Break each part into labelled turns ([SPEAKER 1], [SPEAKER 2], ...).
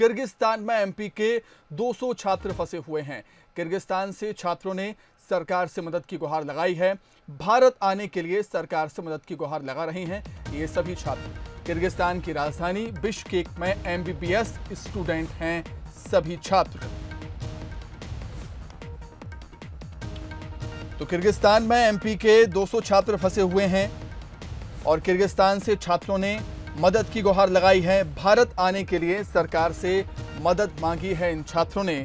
[SPEAKER 1] Kyrgyzstan में MP के 200 छात्र फंसे हुए हैं। किर्गिस्तान से छात्रों ने सरकार से मदद की गुहार लगाई है। भारत आने के लिए सरकार से मदद की गुहार लगा रहे हैं ये सभी छात्र। किर्गिस्तान की राजधानी बिश्केक में एमबीबीएस स्टूडेंट हैं सभी छात्र। तो किर्गिस्तान में एमपी के 200 छात्र फंसे हुए हैं और किर्गिस्तान से छात्रों ने मदद की गुहार लगाई है। भारत आने के लिए सरकार से मदद मांगी है इन छात्रों ने।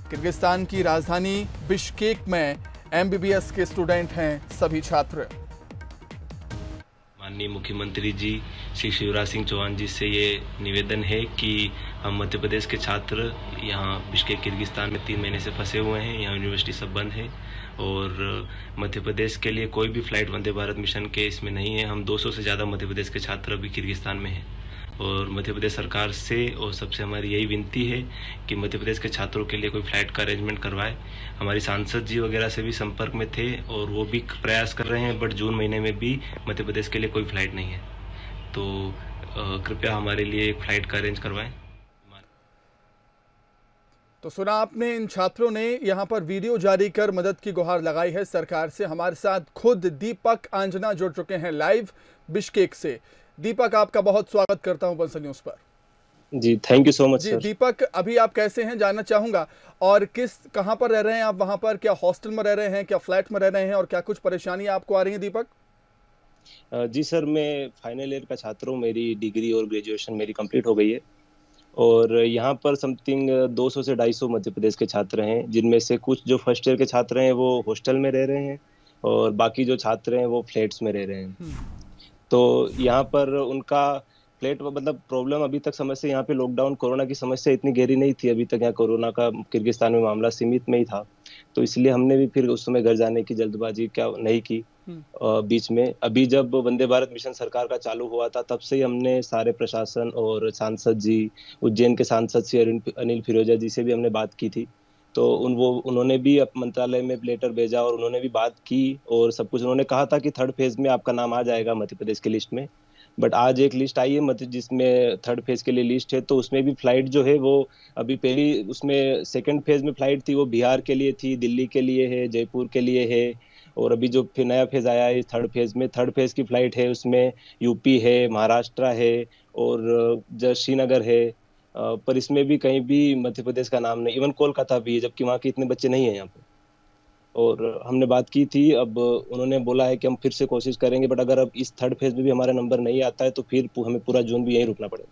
[SPEAKER 1] किर्गिस्तान की राजधानी बिश्केक में एमबीबीएस के स्टूडेंट हैं सभी छात्र।
[SPEAKER 2] माननीय मुख्यमंत्री जी श्री शिवराज सिंह चौहान जी से ये निवेदन है कि हम मध्य प्रदेश के छात्र यहाँ बिश्केक किर्गिस्तान में 3 महीने से फंसे हुए हैं। यहाँ यूनिवर्सिटी सब बंद है और मध्य प्रदेश के लिए कोई भी फ्लाइट वंदे भारत मिशन के इसमें नहीं है। हम 200 से ज़्यादा मध्य प्रदेश के छात्र अभी किर्गिस्तान में हैं और मध्य प्रदेश सरकार से और सबसे हमारी यही विनती है कि मध्य प्रदेश के छात्रों के लिए कोई फ्लाइट का अरेंजमेंट करवाए। हमारी सांसद जी वगैरह से भी संपर्क में थे और वो भी प्रयास कर रहे हैं, बट जून महीने में भी मध्य प्रदेश के लिए कोई फ्लाइट नहीं है। तो कृपया हमारे लिए एक फ्लाइट का अरेंज करवाएं।
[SPEAKER 1] तो सुना आपने, इन छात्रों ने यहां पर वीडियो जारी कर मदद की गुहार लगाई है सरकार से। हमारे साथ खुद दीपक आंजना जुड़ चुके हैं लाइव बिश्केक से। दीपक, आपका बहुत स्वागत करता हूं बंसल न्यूज पर।
[SPEAKER 3] जी, थैंक यू सो मच
[SPEAKER 1] जी
[SPEAKER 3] सर।
[SPEAKER 1] दीपक, अभी आप कैसे हैं जानना चाहूंगा, और कहां पर रह रहे हैं आप? वहां पर क्या हॉस्टल में रह रहे हैं, क्या फ्लैट में रह रहे हैं, और क्या कुछ परेशानी आपको आ रही है दीपक?
[SPEAKER 3] जी सर, मैं फाइनल ईयर का छात्र हूँ। मेरी डिग्री और ग्रेजुएशन मेरी कंप्लीट हो गई है और यहाँ पर समथिंग 200 से 250 मध्य प्रदेश के छात्र हैं, जिनमें से कुछ जो फर्स्ट ईयर के छात्र हैं वो हॉस्टल में रह रहे हैं और बाकी जो छात्र हैं वो फ्लैट्स में रह रहे हैं। तो यहाँ पर उनका फ्लैट मतलब प्रॉब्लम अभी तक समस्या यहाँ पे लॉकडाउन कोरोना की समस्या इतनी गहरी नहीं थी अभी तक। यहाँ कोरोना का किर्गिस्तान में मामला सीमित में ही था, तो इसलिए हमने भी फिर उस समय घर जाने की जल्दबाजी क्या नहीं की। बीच में अभी जब वंदे भारत मिशन सरकार का चालू हुआ था तब से ही हमने सारे प्रशासन और सांसद जी, उज्जैन के सांसद श्री अनिल फिरोजा जी से भी हमने बात की थी। तो उन्होंने भी मंत्रालय में लेटर भेजा और उन्होंने भी बात की और सब कुछ उन्होंने कहा था कि 3rd फेज में आपका नाम आ जाएगा मध्य प्रदेश की लिस्ट में। बट आज एक लिस्ट आई है मध्य जिसमें 3rd फेज के लिए लिस्ट है, तो उसमें भी फ्लाइट जो है वो अभी पहली उसमें 2nd फेज में फ्लाइट थी वो बिहार के लिए थी, दिल्ली के लिए है, जयपुर के लिए है। और अभी जो फिर नया फेज आया है 3rd फेज में, 3rd फेज की फ्लाइट है उसमें यूपी है, महाराष्ट्र है और श्रीनगर है। पर इसमें भी कहीं भी मध्य प्रदेश का नाम नहीं, इवन कोलकाता भी है, जबकि वहाँ के इतने बच्चे नहीं हैं यहाँ पे। और हमने बात की थी, अब उन्होंने बोला है कि हम फिर से कोशिश करेंगे, बट अगर अब इस 3rd फेज में भी हमारा नंबर नहीं आता है तो फिर हमें पूरा जून भी यहीं रुकना पड़ेगा।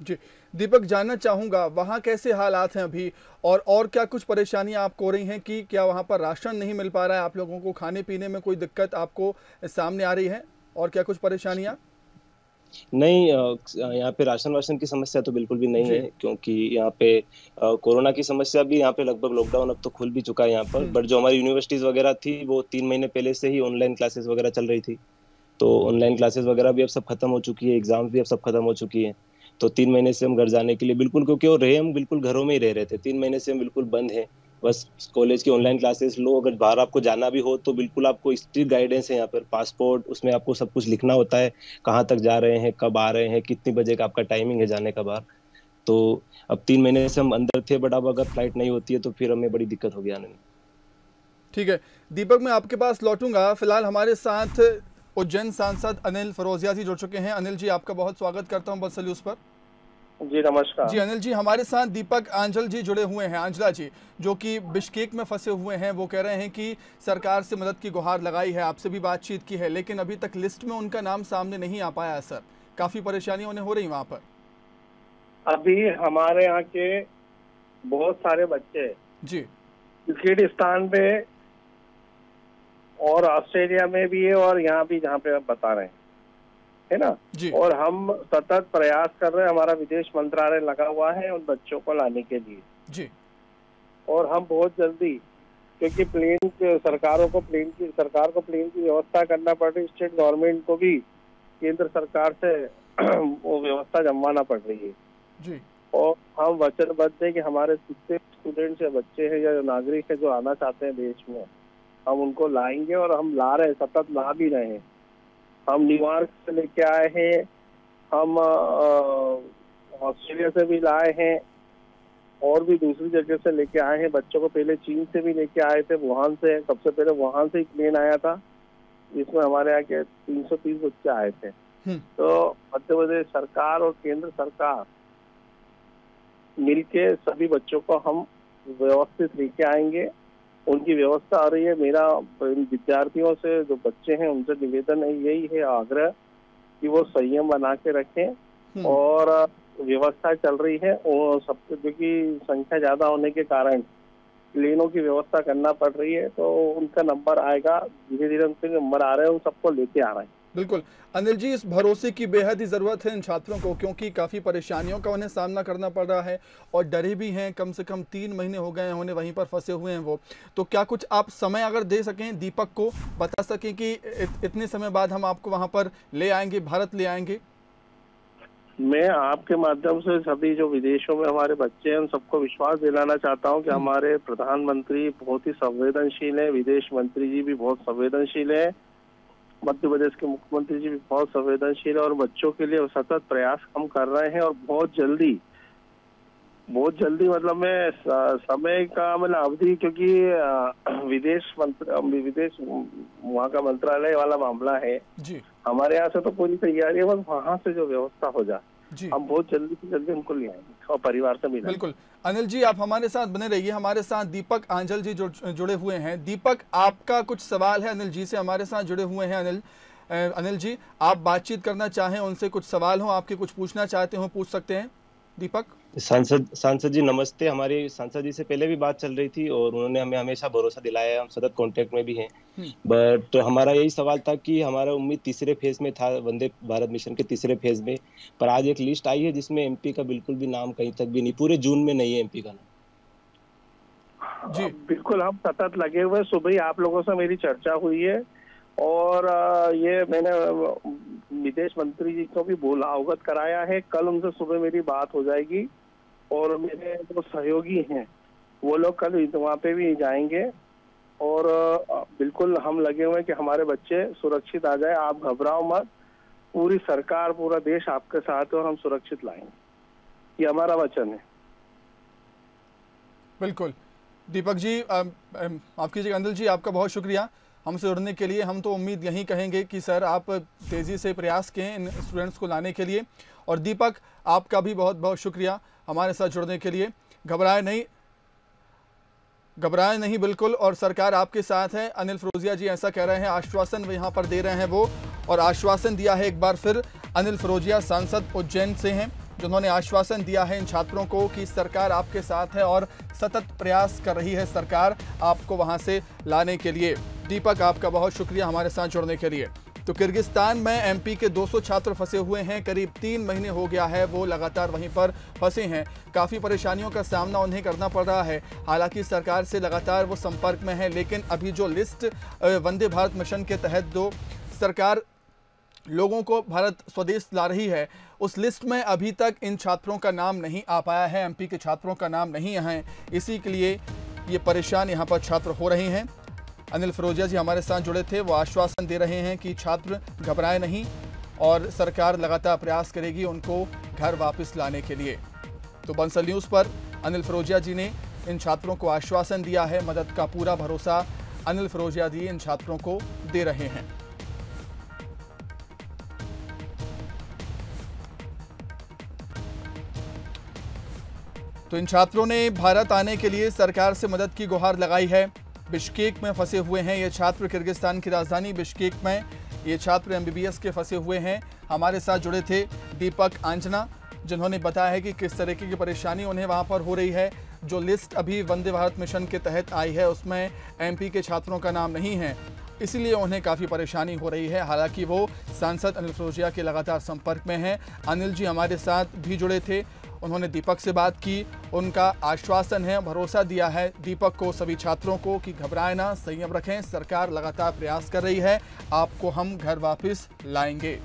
[SPEAKER 1] जी दीपक, जानना चाहूंगा वहां कैसे हालात हैं अभी, और क्या कुछ परेशानियां आपको हो रही हैं कि क्या वहां पर राशन नहीं मिल पा रहा है आप लोगों को? खाने पीने में कोई दिक्कत आपको सामने आ रही है, और क्या कुछ परेशानियां?
[SPEAKER 3] नहीं, यहाँ पे राशन की समस्या तो बिल्कुल भी नहीं है, क्योंकि यहाँ पे कोरोना की समस्या भी यहाँ पे लगभग लॉकडाउन अब तो खुल भी चुका है यहाँ पर। बट जो हमारी यूनिवर्सिटीज वगैरह थी वो 3 महीने पहले से ही ऑनलाइन क्लासेस वगैरह चल रही थी, तो ऑनलाइन क्लासेस वगैरह भी अब सब खत्म हो चुकी है, एग्जाम भी अब सब खत्म हो चुकी है। तो 3 महीने से हम घर जाने के लिए बिल्कुल, क्योंकि और हम बिल्कुल घरों में ही रह रहे थे, 3 महीने से हम बिल्कुल बंद हैं। बस कॉलेज की ऑनलाइन क्लासेस लो, अगर बाहर आपको जाना भी हो तो बिल्कुल आपको स्ट्रिक्ट गाइडेंस है यहाँ पर। पासपोर्ट उसमें आपको सब कुछ लिखना होता है, कहाँ तक जा रहे हैं, कब आ रहे हैं, कितनी बजे का आपका टाइमिंग है जाने का बाहर। तो अब 3 महीने से हम अंदर थे, बट अब अगर फ्लाइट नहीं होती है तो फिर हमें बड़ी दिक्कत होगी आने में।
[SPEAKER 1] ठीक है दीपक, मैं आपके पास लौटूंगा। फिलहाल हमारे साथ उज्जैन सांसद अनिल फिरोजिया जी जुड़ चुके हैं। अनिल जी, आपका बहुत स्वागत करता हूं बंसल न्यूज पर।
[SPEAKER 4] जी नमस्कार।
[SPEAKER 1] जी अनिल जी, हमारे साथ दीपक आंचल जी जुड़े हुए हैं, आंचला जी, जो कि बिश्केक में फंसे हुए हैं। वो कह रहे हैं कि सरकार से मदद की गुहार लगाई है, आपसे भी बातचीत की है, लेकिन अभी तक लिस्ट में उनका नाम सामने नहीं आ पाया है सर। काफी परेशानियां उन्हें हो रही वहाँ पर।
[SPEAKER 4] अभी हमारे यहाँ के बहुत सारे बच्चे
[SPEAKER 1] जी
[SPEAKER 4] किर्गिस्तान में और ऑस्ट्रेलिया में भी है और यहाँ भी, जहाँ पे आप बता रहे हैं, है ना
[SPEAKER 1] जी।
[SPEAKER 4] और हम सतत प्रयास कर रहे हैं, हमारा विदेश मंत्रालय लगा हुआ है उन बच्चों को लाने के लिए
[SPEAKER 1] जी।
[SPEAKER 4] और हम बहुत जल्दी, क्योंकि सरकार को प्लेन की व्यवस्था करना पड़ रही है, स्टेट गवर्नमेंट को भी केंद्र सरकार से वो व्यवस्था जमवाना पड़ रही है
[SPEAKER 1] जी।
[SPEAKER 4] और हम वचनबद्ध है कि हमारे जितने स्टूडेंट्स या बच्चे हैं या नागरिक है जो आना चाहते हैं देश में, हम उनको लाएंगे और हम ला रहे हैं, सतत ला भी रहे हैं। हम न्यूयॉर्क से लेके आए हैं, हम ऑस्ट्रेलिया से भी लाए हैं, और भी दूसरी जगह से लेके आए हैं बच्चों को। पहले चीन से भी लेके आए थे, वुहान से, सबसे पहले वुहान से ही प्लेन आया था, जिसमें हमारे यहाँ के 330 बच्चे आए थे। तो मध्य प्रदेश सरकार और केंद्र सरकार मिलके सभी बच्चों को हम व्यवस्थित लेके आएंगे। उनकी व्यवस्था आ रही है। मेरा विद्यार्थियों से, जो बच्चे हैं, उनसे निवेदन यही है, आग्रह कि वो संयम बना के रखें और व्यवस्था चल रही है। और सबके, क्योंकि संख्या ज्यादा होने के कारण प्लेनों की व्यवस्था करना पड़ रही है, तो उनका नंबर आएगा, धीरे धीरे उनके नंबर आ रहे हैं, उन सबको लेके आ रहे हैं।
[SPEAKER 1] बिल्कुल अनिल जी, इस भरोसे की बेहद ही ज़रूरत है इन छात्रों को, क्योंकि काफ़ी परेशानियों का उन्हें सामना करना पड़ रहा है और डरे भी हैं। कम से कम 3 महीने हो गए हैं उन्हें वहीं पर फंसे हुए हैं वो। तो क्या कुछ आप समय अगर दे सकें, दीपक को बता सकें कि इतने समय बाद हम आपको वहाँ पर ले आएंगे, भारत ले आएंगे?
[SPEAKER 4] मैं आपके माध्यम से सभी जो विदेशों में हमारे बच्चे हैं उन सबको विश्वास दिलाना चाहता हूं कि हमारे प्रधानमंत्री बहुत ही संवेदनशील है, विदेश मंत्री जी भी बहुत संवेदनशील है, मध्य प्रदेश के मुख्यमंत्री जी भी बहुत संवेदनशील है और बच्चों के लिए सतत प्रयास हम कर रहे हैं। और बहुत जल्दी मतलब मैं समय का मतलब अवधि, क्योंकि विदेश वहाँ का मंत्रालय वाला मामला है
[SPEAKER 1] जी।
[SPEAKER 4] हमारे यहाँ से तो पूरी तैयारी है, बस वहाँ से जो व्यवस्था हो जाए हम बहुत जल्दी से जल्दी उनको ले आएंगे और परिवार से मिलेंगे।
[SPEAKER 1] बिल्कुल अनिल जी, आप हमारे साथ बने रहिए। हमारे साथ दीपक आंचल जी जुड़े हुए हैं। दीपक, आपका कुछ सवाल है अनिल जी से, हमारे साथ जुड़े हुए हैं। अनिल जी, आप बातचीत करना चाहें, उनसे कुछ सवाल हो, आपके कुछ पूछना चाहते हो, पूछ सकते हैं। दीपक।
[SPEAKER 3] सांसद जी नमस्ते। हमारे सांसद जी से पहले भी बात चल रही थी और उन्होंने हमें हमेशा भरोसा दिलाया है, हम सतत कांटेक्ट में भी हैं। बट हमारा यही सवाल था कि हमारा उम्मीद तीसरे फेज में था, वंदे भारत मिशन के तीसरे फेज में, पर आज एक लिस्ट आई है जिसमें एमपी का बिल्कुल भी नाम कहीं तक भी नहीं, पूरे जून में नहीं है एमपी का नाम।
[SPEAKER 4] जी बिल्कुल, हम सतत लगे हुए। सुबह ही आप लोगों से मेरी चर्चा हुई है और ये मैंने विदेश मंत्री जी को भी बोला, अवगत कराया है। कल उनसे सुबह मेरी बात हो जाएगी और मेरे जो सहयोगी हैं वो लोग कल वहाँ पे भी जाएंगे और बिल्कुल हम लगे हुए हैं कि हमारे बच्चे सुरक्षित आ जाए। आप घबराओ मत, पूरी सरकार, पूरा देश आपके साथ है और हम सुरक्षित लाएंगे, ये हमारा वचन है।
[SPEAKER 1] बिल्कुल दीपक जी, आपकी जगह अनिल जी, आपका बहुत शुक्रिया हमसे जुड़ने के लिए। हम तो उम्मीद यही कहेंगे कि सर आप तेज़ी से प्रयास करें इन स्टूडेंट्स को लाने के लिए। और दीपक, आपका भी बहुत बहुत शुक्रिया हमारे साथ जुड़ने के लिए। घबराए नहीं बिल्कुल, और सरकार आपके साथ है। अनिल फिरोजिया जी ऐसा कह रहे हैं, आश्वासन वो यहाँ पर दे रहे हैं वो, और आश्वासन दिया है एक बार फिर अनिल फिरोजिया, सांसद उज्जैन से हैं, जिन्होंने आश्वासन दिया है इन छात्रों को कि सरकार आपके साथ है और सतत प्रयास कर रही है सरकार आपको वहां से लाने के लिए। दीपक, आपका बहुत शुक्रिया हमारे साथ जुड़ने के लिए। तो किर्गिस्तान में एमपी के 200 छात्र फंसे हुए हैं। करीब 3 महीने हो गया है वो लगातार वहीं पर फंसे हैं। काफ़ी परेशानियों का सामना उन्हें करना पड़ रहा है। हालांकि सरकार से लगातार वो संपर्क में है, लेकिन अभी जो लिस्ट वंदे भारत मिशन के तहत जो सरकार लोगों को भारत स्वदेश ला रही है, उस लिस्ट में अभी तक इन छात्रों का नाम नहीं आ पाया है, एमपी के छात्रों का नाम नहीं है। इसी के लिए ये परेशान यहाँ पर छात्र हो रहे हैं। अनिल फिरोजिया जी हमारे साथ जुड़े थे, वो आश्वासन दे रहे हैं कि छात्र घबराए नहीं और सरकार लगातार प्रयास करेगी उनको घर वापस लाने के लिए। तो बंसल न्यूज़ पर अनिल फिरोजिया जी ने इन छात्रों को आश्वासन दिया है। मदद का पूरा भरोसा अनिल फिरोजिया जी इन छात्रों को दे रहे हैं। तो इन छात्रों ने भारत आने के लिए सरकार से मदद की गुहार लगाई है। बिश्केक में फंसे हुए हैं ये छात्र, किर्गिस्तान की राजधानी बिश्केक में ये छात्र एमबीबीएस के फंसे हुए हैं। हमारे साथ जुड़े थे दीपक आंजना, जिन्होंने बताया है कि किस तरीके की परेशानी उन्हें वहां पर हो रही है। जो लिस्ट अभी वंदे भारत मिशन के तहत आई है उसमें एमपी के छात्रों का नाम नहीं है, इसीलिए उन्हें काफ़ी परेशानी हो रही है। हालांकि वो सांसद अनिल फिरोजिया के लगातार संपर्क में हैं। अनिल जी हमारे साथ भी जुड़े थे, उन्होंने दीपक से बात की, उनका आश्वासन है, भरोसा दिया है दीपक को, सभी छात्रों को कि घबराएं ना, संयम रखें, सरकार लगातार प्रयास कर रही है, आपको हम घर वापस लाएंगे।